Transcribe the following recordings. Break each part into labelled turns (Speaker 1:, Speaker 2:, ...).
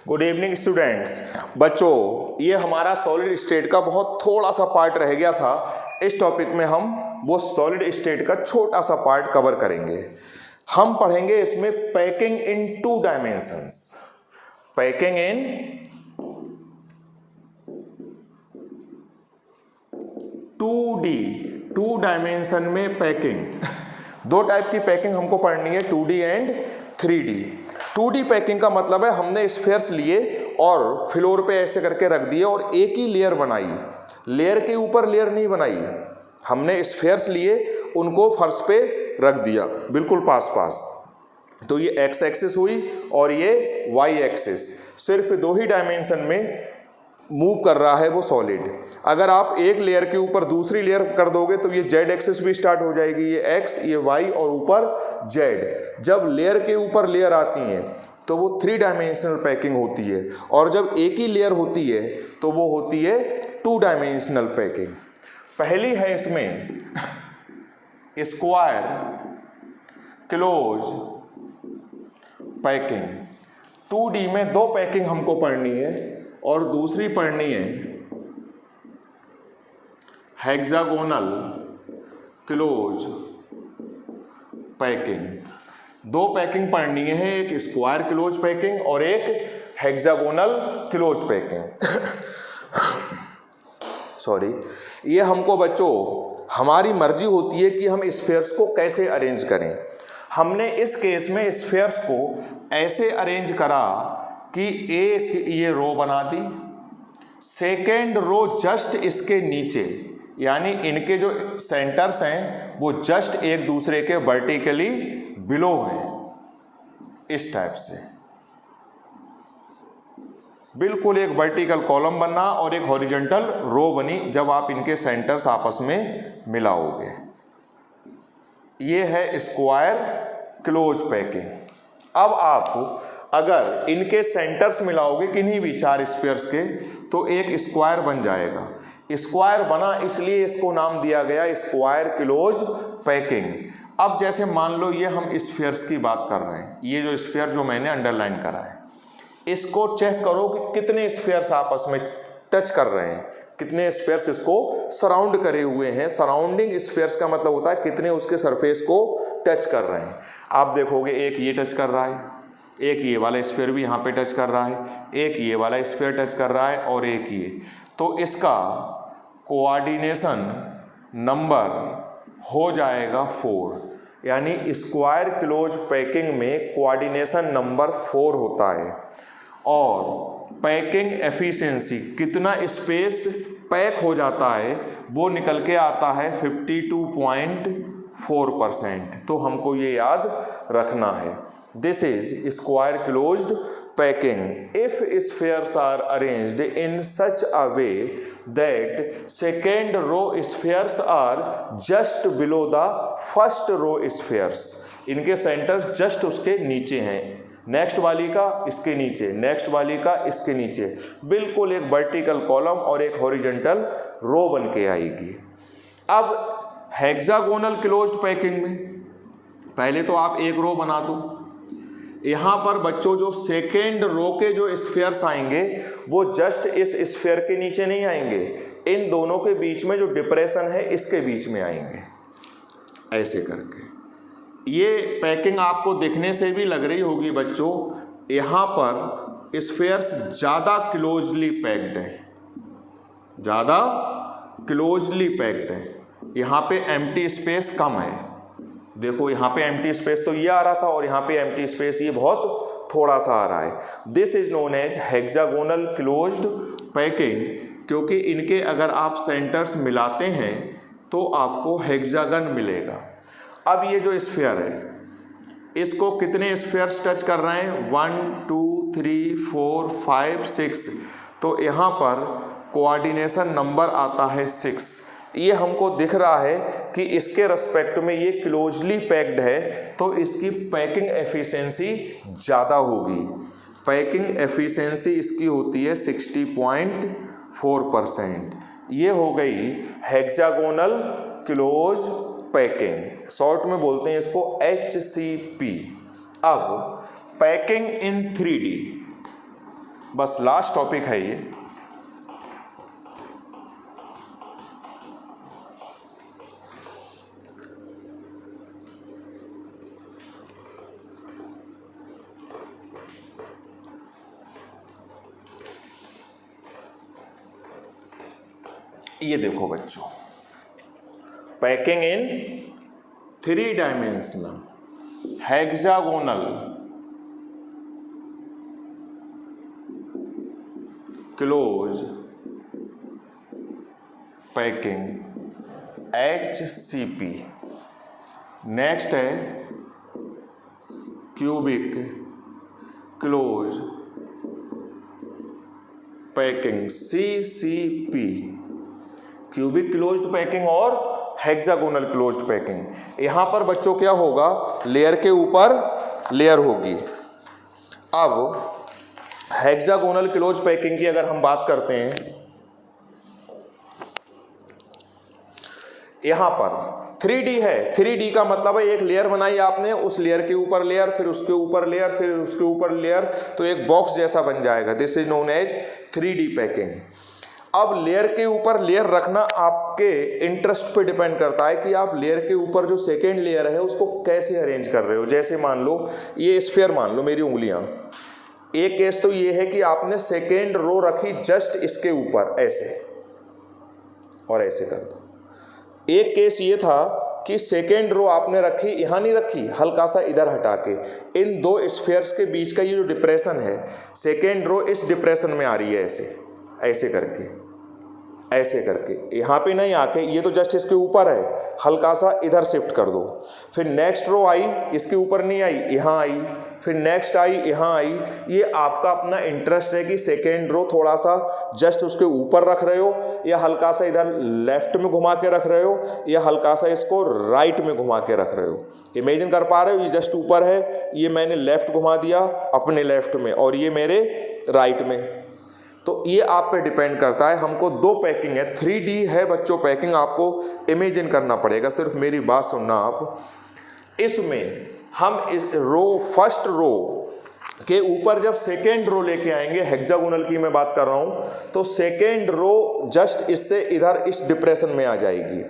Speaker 1: Good evening students. बच्चों, ये हमारा सॉलिड स्टेट का बहुत थोड़ा सा पार्ट रह गया था। इस टॉपिक में हम वो सॉलिड स्टेट का छोटा सा पार्ट कवर करेंगे। हम पढ़ेंगे इसमें packing in 2 dimensions. Packing in 2D, 2 dimension में पैकिंग। 2 टाइप की पैकिंग हमको पढ़नी है, 2D and 3D। 2D packing का मतलब है हमने स्फीयर्स लिए और फ्लोर पे ऐसे करके रख दिए और एक ही लेयर बनाई, लेयर के ऊपर लेयर नहीं बनाई। हमने स्फीयर्स लिए, उनको फर्श पे रख दिया बिल्कुल पास पास। तो ये एक्स एक्सिस हुई और ये वाई एक्सिस। सिर्फ 2 ही डायमेंशन में मूव कर रहा है वो सॉलिड। अगर आप एक लेयर के ऊपर दूसरी लेयर कर दोगे तो ये जेड एक्सिस भी स्टार्ट हो जाएगी, ये एक्स, ये वाई और ऊपर जेड। जब लेयर के ऊपर लेयर आती हैं तो वो 3 डायमेंशनल पैकिंग होती है, और जब एक ही लेयर होती है तो वो होती है 2 डायमेंशनल पैकिंग। पहली है इसमें स्क्वायर क्लोज पैकिंग। 2D में 2 पैकिंग हमको पढ़नी है और दूसरी पढ़नी है हेक्सागोनल क्लोज पैकिंग। 2 पैकिंग पढ़नी है, एक स्क्वायर क्लोज पैकिंग और एक हेक्सागोनल क्लोज पैकिंग। सॉरी, ये हमको बच्चों हमारी मर्जी होती है कि हम स्फीयर्स को कैसे अरेंज करें। हमने इस केस में स्फीयर्स को ऐसे अरेंज करा कि एक ये रो बना दी, सेकेंड रो जस्ट इसके नीचे, यानी इनके जो सेंटर्स हैं वो जस्ट एक दूसरे के वर्टिकली बिलो हैं। इस टाइप से बिल्कुल एक वर्टिकल कॉलम बना और एक हॉरिजॉन्टल रो बनी जब आप इनके सेंटर्स आपस में मिलाओगे। ये है स्क्वायर क्लोज पैकिंग। अब आप अगर इनके सेंटर्स मिलाओगे किन्हीं भी 4 स्फीयर्स के तो एक स्क्वायर बन जाएगा। स्क्वायर बना इसलिए इसको नाम दिया गया स्क्वायर क्लोज पैकिंग। अब जैसे मान लो ये हम स्फीयर्स की बात कर रहे हैं, ये जो स्फीयर जो मैंने अंडरलाइन करा है, इसको चेक करो कि कितने स्फीयर्स आपस में टच कर रहे हैं, कितने स्फीयर्स इसको सराउंड करे हुए हैं। सराउंडिंग स्फीयर्स का मतलब होता है कितने उसके सरफेस को टच कर रहे हैं। आप देखोगे एक ये टच कर रहा है, एक ये वाला स्फीयर भी यहाँ पे टच कर रहा है, एक ये वाला स्फीयर टच कर रहा है और एक ये। तो इसका कोऑर्डिनेशन नंबर हो जाएगा 4, यानी स्क्वायर क्लोज पैकिंग में कोऑर्डिनेशन नंबर 4 होता है। और पैकिंग एफिशिएंसी, कितना स्पेस पैक हो जाता है, वो निकल के आता है 52.4%। तो हमको ये याद रखना है। This is square closed packing if spheres are arranged in such a way that second row spheres are just below the first row spheres. इनके सेंटर्स जस्ट उसके नीचे हैं, नेक्स्ट वाली का इसके नीचे, नेक्स्ट वाली का इसके नीचे, बिल्कुल एक वर्टिकल कॉलम और एक हॉरिजॉन्टल रो बन के आएगी। अब हेक्सागोनल क्लोज्ड पैकिंग में पहले तो आप एक रो बना दो। यहाँ पर बच्चों जो सेकेंड रो के जो स्फीयर्स आएंगे वो जस्ट इस स्फीयर के नीचे नहीं आएंगे, इन दोनों के बीच में जो डिप्रेशन है इसके बीच में आएंगे, ऐसे करके। ये पैकिंग आपको दिखने से भी लग रही होगी बच्चों, यहाँ पर स्फीयर्स ज़्यादा क्लोजली पैक्ड है, ज़्यादा क्लोजली पैक्ड है। यहाँ पे एम्प्टी स्पेस कम है। देखो यहाँ पे एम्प्टी स्पेस तो ये आ रहा था और यहाँ पे एम्प्टी स्पेस ये बहुत थोड़ा सा आ रहा है। This is known as hexagonal closed packing, क्योंकि इनके अगर आप सेंटर्स मिलाते हैं तो आपको हेक्सागन मिलेगा। अब ये जो स्फीयर है इसको कितने स्फीयर्स टच कर रहे हैं, 1 2 3 4 5 6। तो यहाँ पर कोऑर्डिनेशन नंबर आता है 6। ये हमको दिख रहा है कि इसके रेस्पेक्ट में ये क्लोजली पैक्ड है तो इसकी पैकिंग एफिशिएंसी ज़्यादा होगी। पैकिंग एफिशिएंसी इसकी होती है 60.4%। ये हो गई हेक्सागोनल क्लोज पैकिंग, शॉर्ट में बोलते हैं इसको HCP। अब पैकिंग इन 3D, बस लास्ट टॉपिक है ये। ये देखो बच्चों, packing in 3 dimensional hexagonal close packing HCP। Next है cubic close packing CCP। Cubic closed packing और हेक्सागोनल क्लोज्ड पैकिंग। यहां पर बच्चों क्या होगा, लेयर के ऊपर लेयर होगी। अब हेक्सागोनल क्लोज पैकिंग की अगर हम बात करते हैं, यहां पर 3D है। 3D का मतलब है एक लेयर बनाई आपने, उस लेयर के ऊपर लेयर, फिर उसके ऊपर लेयर, फिर उसके ऊपर लेयर, तो एक बॉक्स जैसा बन जाएगा। This is known as 3D packing. अब लेयर के ऊपर लेयर रखना आपके इंटरेस्ट पे डिपेंड करता है कि आप लेयर के ऊपर जो सेकेंड लेयर है उसको कैसे अरेंज कर रहे हो। जैसे मान लो ये स्फीयर, मान लो मेरी उंगलियां, एक केस तो ये है कि आपने सेकेंड रो रखी जस्ट इसके ऊपर ऐसे और ऐसे कर दो। एक केस ये था कि सेकेंड रो आपने रखी, यहां नहीं रखी, हल्का सा इधर हटा के। इन दो स्फीयर्स के बीच का ये जो डिप्रेशन है, सेकेंड रो इस डिप्रेशन में आ रही है, ऐसे ऐसे करके, ऐसे करके, यहाँ पे नहीं आके, ये तो जस्ट इसके ऊपर है, हल्का सा इधर शिफ्ट कर दो। फिर नेक्स्ट रो आई, इसके ऊपर नहीं आई, यहाँ आई, फिर नेक्स्ट आई, यहाँ आई। ये आपका अपना इंटरेस्ट है कि सेकेंड रो थोड़ा सा जस्ट उसके ऊपर रख रहे हो, या हल्का सा इधर लेफ्ट में घुमा के रख रहे हो, या हल्का सा इसको राइट में घुमा के रख रहे हो। इमेजिन कर पा रहे हो, ये जस्ट ऊपर है, ये मैंने लेफ्ट घुमा दिया अपने लेफ्ट में, और ये मेरे राइट में। तो ये आप पे डिपेंड करता है। हमको 2 पैकिंग है, 3D है बच्चों पैकिंग, आपको इमेजिन करना पड़ेगा, सिर्फ मेरी बात सुनना आप। इसमें हम इस रो, फर्स्ट रो के ऊपर जब सेकेंड रो लेके आएंगे, हेक्सागोनल की मैं बात कर रहा हूं, तो सेकेंड रो जस्ट इससे इधर इस डिप्रेशन में आ जाएगी,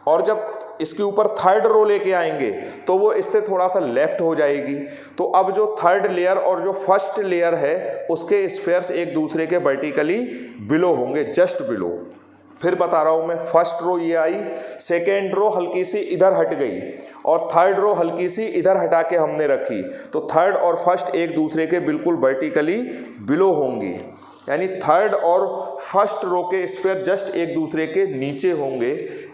Speaker 1: और जब इसके ऊपर थर्ड रो लेके आएंगे तो वो इससे थोड़ा सा लेफ्ट हो जाएगी। तो अब जो थर्ड लेयर और जो फर्स्ट लेयर है उसके स्फीयर्स एक दूसरे के वर्टिकली बिलो होंगे, जस्ट बिलो। फिर बता रहा हूं मैं, फर्स्ट रो ये आई, सेकेंड रो हल्की सी इधर हट गई, और थर्ड रो हल्की सी इधर हटा के हमने रखी, तो थर्ड और फर्स्ट एक दूसरे के बिल्कुल वर्टिकली बिलो होंगी। यानी थर्ड और फर्स्ट रो के स्फीयर जस्ट एक दूसरे के नीचे होंगे।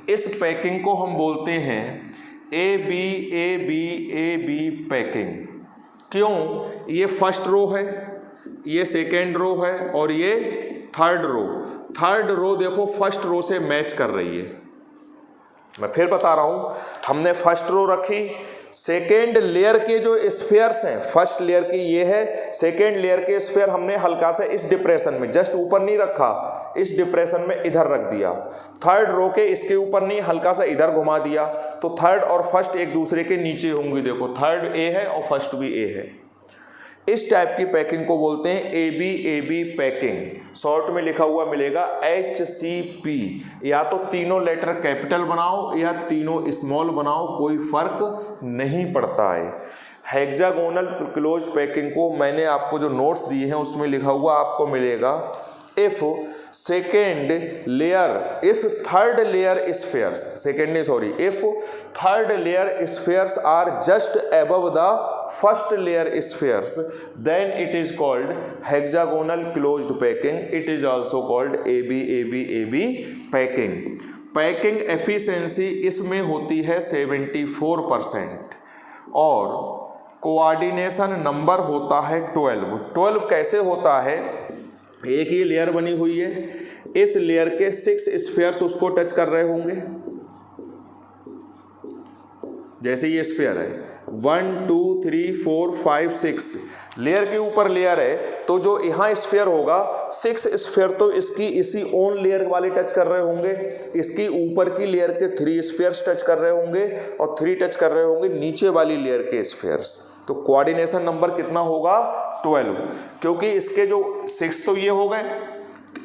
Speaker 1: इस पैकिंग को हम बोलते हैं AB पैकिंग। क्यों? ये फर्स्ट रो है, ये सेकेंड रो है, और ये थर्ड रो। थर्ड रो देखो फर्स्ट रो से मैच कर रही है। मैं फिर बता रहा हूं, हमने फर्स्ट रो रखी, सेकेंड लेयर के जो स्फीयर्स हैं, फर्स्ट लेयर की ये है, सेकेंड लेयर के स्फीयर हमने हल्का सा इस डिप्रेशन में, जस्ट ऊपर नहीं रखा, इस डिप्रेशन में इधर रख दिया। थर्ड रो के इसके ऊपर नहीं, हल्का सा इधर घुमा दिया, तो थर्ड और फर्स्ट एक दूसरे के नीचे होंगे। देखो थर्ड ए है और फर्स्ट भी ए है। इस टाइप की पैकिंग को बोलते हैं AB पैकिंग। शॉर्ट में लिखा हुआ मिलेगा HCP। या तो तीनों लेटर कैपिटल बनाओ या तीनों स्मॉल बनाओ, कोई फर्क नहीं पड़ता है। हेक्सागोनल क्लोज पैकिंग को मैंने आपको जो नोट्स दिए हैं उसमें लिखा हुआ आपको मिलेगा, if second layer, if third layer spheres, if third layer spheres are just above the first layer spheres, then it is called hexagonal closed packing. It is also called AB packing. Packing efficiency इसमें होती है 74%, और coordination number होता है 12। कैसे होता है? एक ही लेयर बनी हुई है, इस लेयर के 6 स्फीयर्स उसको टच कर रहे होंगे। जैसे ये स्फीयर है 1 2 3 4 5 6, लेयर के ऊपर लेयर है, तो जो यहाँ स्फीयर होगा 6 स्फीयर तो इसकी इसी ओन लेयर वाले टच कर रहे होंगे, इसकी ऊपर की लेयर के 3 स्फीयर्स टच कर रहे होंगे, और 3 टच कर रहे होंगे नीचे वाली लेयर के स्फीयर्स। तो कोऑर्डिनेशन नंबर कितना होगा 12, क्योंकि इसके जो 6 तो ये हो गए,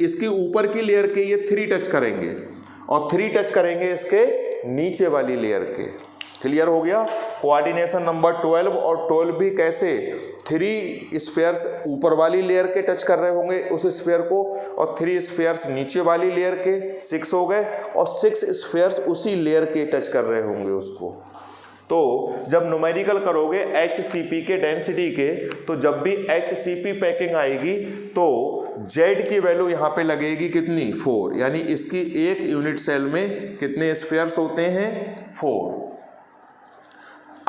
Speaker 1: इसकी ऊपर की लेयर के ये 3 टच करेंगे और 3 टच करेंगे इसके नीचे वाली लेयर के। क्लियर हो गया? कोऑर्डिनेशन नंबर 12 और 12 भी कैसे 3 स्फीयर्स ऊपर वाली लेयर के टच कर रहे होंगे उस स्फीयर को, और 3 स्फीयर्स नीचे वाली लेयर के 6 हो गए, और 6 स्फीयर्स उसी लेयर के टच कर रहे होंगे उसको। तो जब न्यूमेरिकल करोगे HCP के डेंसिटी के, तो जब भी HCP पैकिंग आएगी तो Z की वैल्यू यहाँ पे लगेगी कितनी 4, यानी इसकी एक यूनिट सेल में कितने स्फीयर्स होते हैं 4।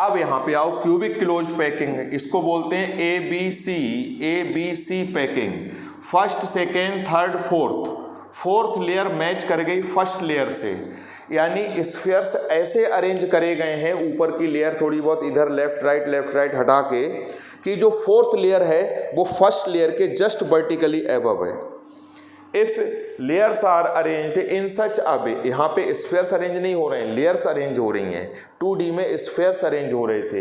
Speaker 1: अब यहाँ पे आओ क्यूबिक क्लोज्ड पैकिंग, इसको बोलते हैं ABC packing. First second third fourth layer match कर गई फर्स्ट लेयर से, यानी स्फीयर्स ऐसे अरेंज करे गए हैं, ऊपर की लेयर थोड़ी बहुत इधर लेफ्ट राइट हटा के, कि जो फोर्थ लेयर है वो फर्स्ट लेयर के जस्ट वर्टिकली अबव है। If layers are arranged in such a way, यहाँ पे स्फीयर्स अरेंज नहीं हो रहे हैं, लेयर्स अरेंज हो रही हैं। 2D में स्फीयर्स अरेंज हो रहे थे।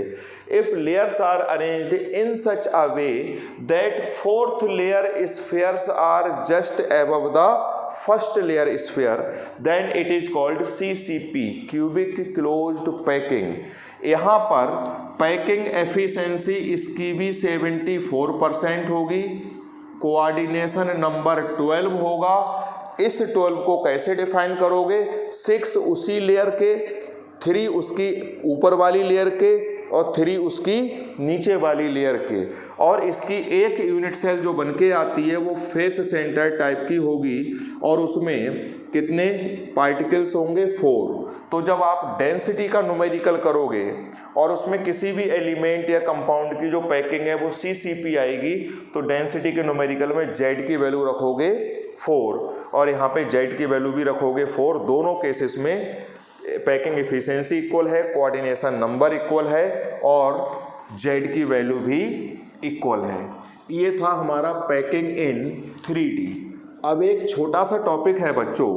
Speaker 1: If layers are arranged in such a way that fourth layer spheres are just above the first layer sphere, then it is called CCP, cubic closed packing. यहाँ पर packing efficiency इसकी भी 74% होगी। Coordination number 12 होगा। इस 12 को कैसे define करोगे? 6 उसी लेयर के, 3 उसकी ऊपर वाली लेयर के और 3 उसकी नीचे वाली लेयर के, और इसकी एक यूनिट सेल जो बनके आती है वो फेस सेंटर टाइप की होगी, और उसमें कितने पार्टिकल्स होंगे 4। तो जब आप डेंसिटी का न्यूमेरिकल करोगे और उसमें किसी भी एलिमेंट या कंपाउंड की जो पैकिंग है वो CCP आएगी, तो डेंसिटी के न्यूमेरिकल में Z की वैल्यू रखोगे 4 और यहाँ पे Z की वैल्यू भी रखोगे 4। दोनों केसेस में पैकिंग एफिशिएंसी इक्वल है, कोऑर्डिनेशन नंबर इक्वल है और Z की वैल्यू भी इक्वल है। ये था हमारा पैकिंग इन 3D। अब एक छोटा सा टॉपिक है बच्चों,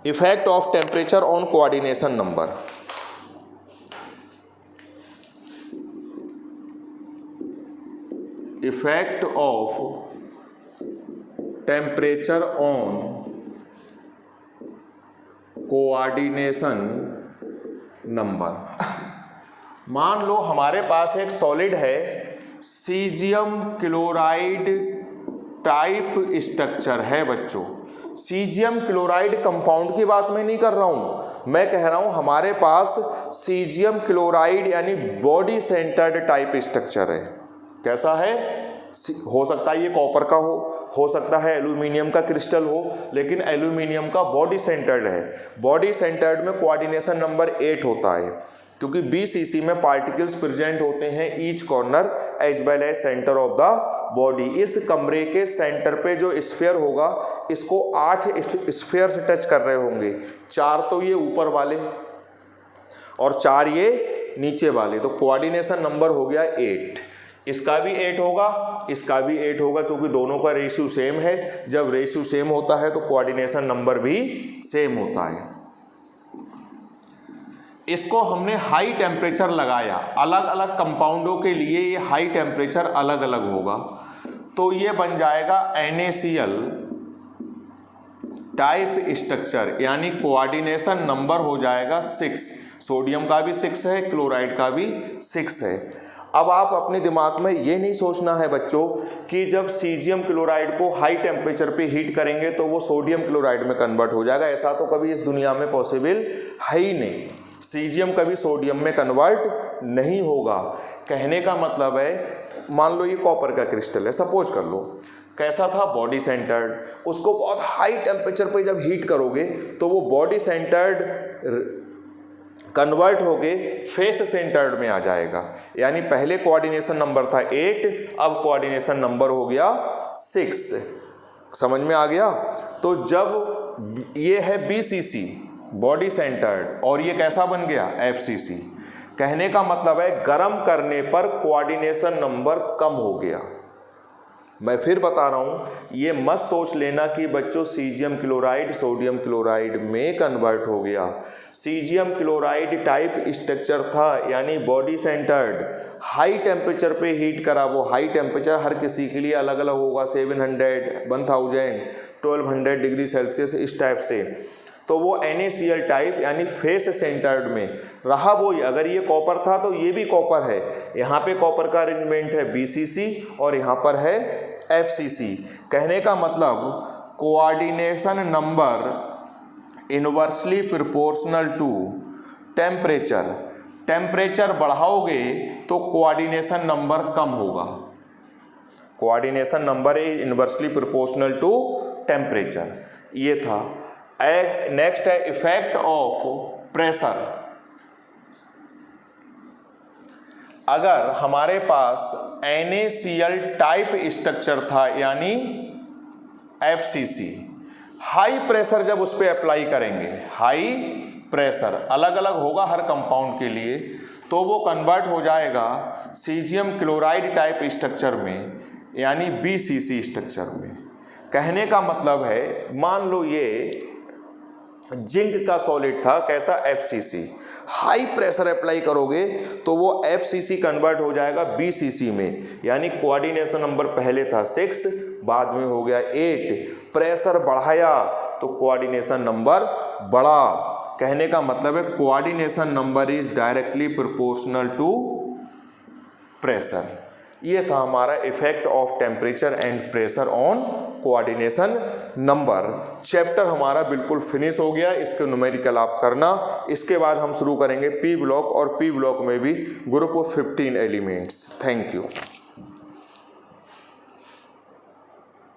Speaker 1: effect of temperature on coordination number. Effect of temperature on coordination number. मान लो हमारे पास एक सॉलिड है, सीजियम क्लोराइड टाइप स्ट्रक्चर है बच्चों। सीजियम क्लोराइड कंपाउंड की बात मैं नहीं कर रहा हूं, मैं कह रहा हूं हमारे पास सीजियम क्लोराइड यानी बॉडी सेंटर्ड टाइप स्ट्रक्चर है। कैसा है? हो सकता है ये कॉपर का हो सकता है एल्यूमिनियम का क्रिस्टल हो, लेकिन एल्यूमिनियम का बॉडी सेंटर्ड है। बॉडी सेंटर्ड में कोऑर्डिनेशन नंबर 8 होता है, क्योंकि BCC में पार्टिकल्स प्रेजेंट होते हैं each corner as well as centre of the body. इस कमरे के सेंटर पे जो स्फीयर होगा, इसको 8 स्फीयर से टच कर रहे होंगे। 4 तो ये ऊपर वाले और 4 ये नीचे वाले, तो कोऑर्डिनेशन नंबर हो गया 8। इसका भी 8 होगा, इसका भी 8 होगा, क्योंकि दोनों का रेशियो सेम है। जब रेशियो सेम होता है तो कोऑर्डिनेशन नंबर भी सेम होता है। इसको हमने हाई टेम्परेचर लगाया, अलग अलग कंपाउंडों के लिए ये हाई टेम्परेचर अलग अलग होगा, तो ये बन जाएगा NaCl टाइप स्ट्रक्चर, यानी कोऑर्डिनेशन नंबर हो जाएगा 6। सोडियम का भी 6 है, क्लोराइड का भी 6 है। अब आप अपने दिमाग में ये नहीं सोचना है बच्चों कि जब सीजियम क्लोराइड को हाई टेम्परेचर पे हीट करेंगे तो वो सोडियम क्लोराइड में कन्वर्ट हो जाएगा। ऐसा तो कभी इस दुनिया में पॉसिबल है ही नहीं। सीजियम कभी सोडियम में कन्वर्ट नहीं होगा। कहने का मतलब है, मान लो ये कॉपर का क्रिस्टल है, सपोज कर लो, कैसा था? Body centred. उसको बहुत हाई टेम्परेचर पे जब हीट करोगे तो वो बॉडी सेंटर्ड कन्वर्ट होके फेस सेंटर्ड में आ जाएगा। यानी पहले कोऑर्डिनेशन नंबर था 8, अब कोऑर्डिनेशन नंबर हो गया 6। समझ में आ गया? तो जब ये है BCC बॉडी सेंटर्ड और ये कैसा बन गया FCC, कहने का मतलब है गर्म करने पर कोऑर्डिनेशन नंबर कम हो गया। मैं फिर बता रहा हूँ, ये मत सोच लेना कि बच्चों सीजियम क्लोराइड सोडियम क्लोराइड में कन्वर्ट हो गया। सीजियम क्लोराइड टाइप स्ट्रक्चर था, यानी बॉडी सेंटर्ड, हाई टेम्परेचर पे हीट करा। वो हाई टेम्परेचर हर किसी के लिए अलग अलग होगा, 700, 1000, 1200 डिग्री सेल्सियस, इस टाइप से। तो वो NaCl टाइप यानी फेस सेंटर्ड में रहा। वो अगर ये कॉपर था तो ये भी कॉपर है। यहाँ पे कॉपर का अरेंजमेंट है BCC और यहाँ पर है FCC। कहने का मतलब coordination number inversely proportional to temperature. Temperature बढ़ाओगे तो कोऑर्डिनेशन नंबर कम होगा। Coordination number is inversely proportional to temperature. ये था। नेक्स्ट है इफेक्ट ऑफ प्रेशर। अगर हमारे पास NaCl टाइप स्ट्रक्चर था यानी FCC, हाई प्रेशर जब उस पर अप्लाई करेंगे, हाई प्रेशर अलग अलग होगा हर कंपाउंड के लिए, तो वो कन्वर्ट हो जाएगा सीजियम क्लोराइड टाइप स्ट्रक्चर में यानी BCC स्ट्रक्चर में। कहने का मतलब है, मान लो ये जिंक का सॉलिड था, कैसा FCC, हाई प्रेशर अप्लाई करोगे तो वो FCC कन्वर्ट हो जाएगा BCC में, यानी कोऑर्डिनेशन नंबर पहले था 6, बाद में हो गया 8। प्रेशर बढ़ाया तो कोऑर्डिनेशन नंबर बढ़ा। कहने का मतलब है coordination number is directly proportional to pressure. ये था हमारा effect of temperature and pressure on coordination number. Chapter हमारा बिल्कुल फिनिश हो गया। इसके न्यूमेरिकल आप करना। इसके बाद हम शुरू करेंगे P ब्लॉक, और P ब्लॉक में भी group of 15 elements. Thank you.